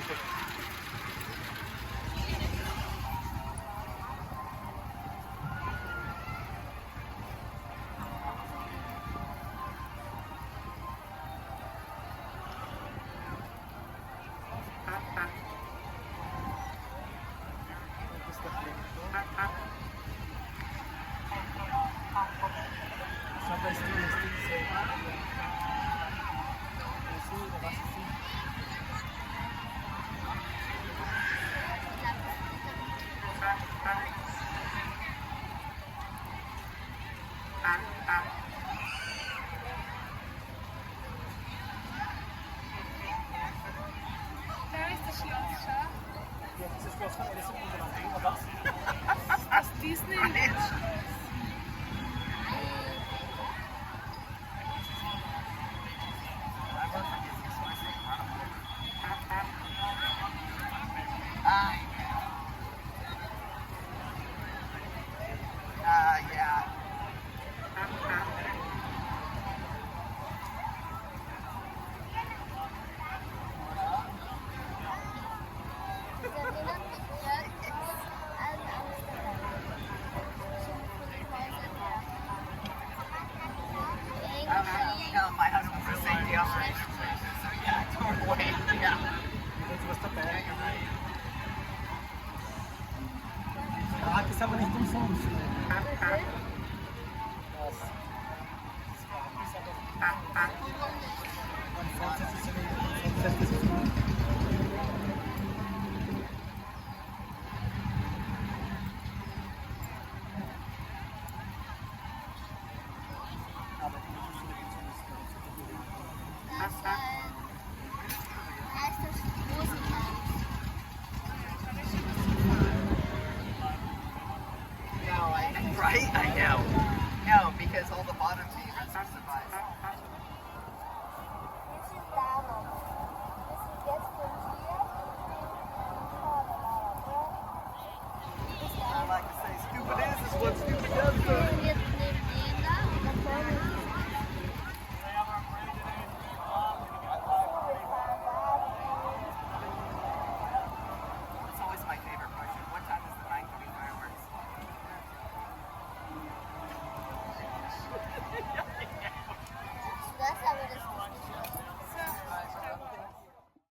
Só pra estrelas, tem que ser. Assim, um negócio assim. Da ist das Schloss schon. Ja, dieses Schloss von Alice im Wunderland, oder was? Das Disneyland. Yeah. No, my husband's the safety operations station, so yeah, totally. Yeah. Jetzt was dabei. Ah, que estava nem com som.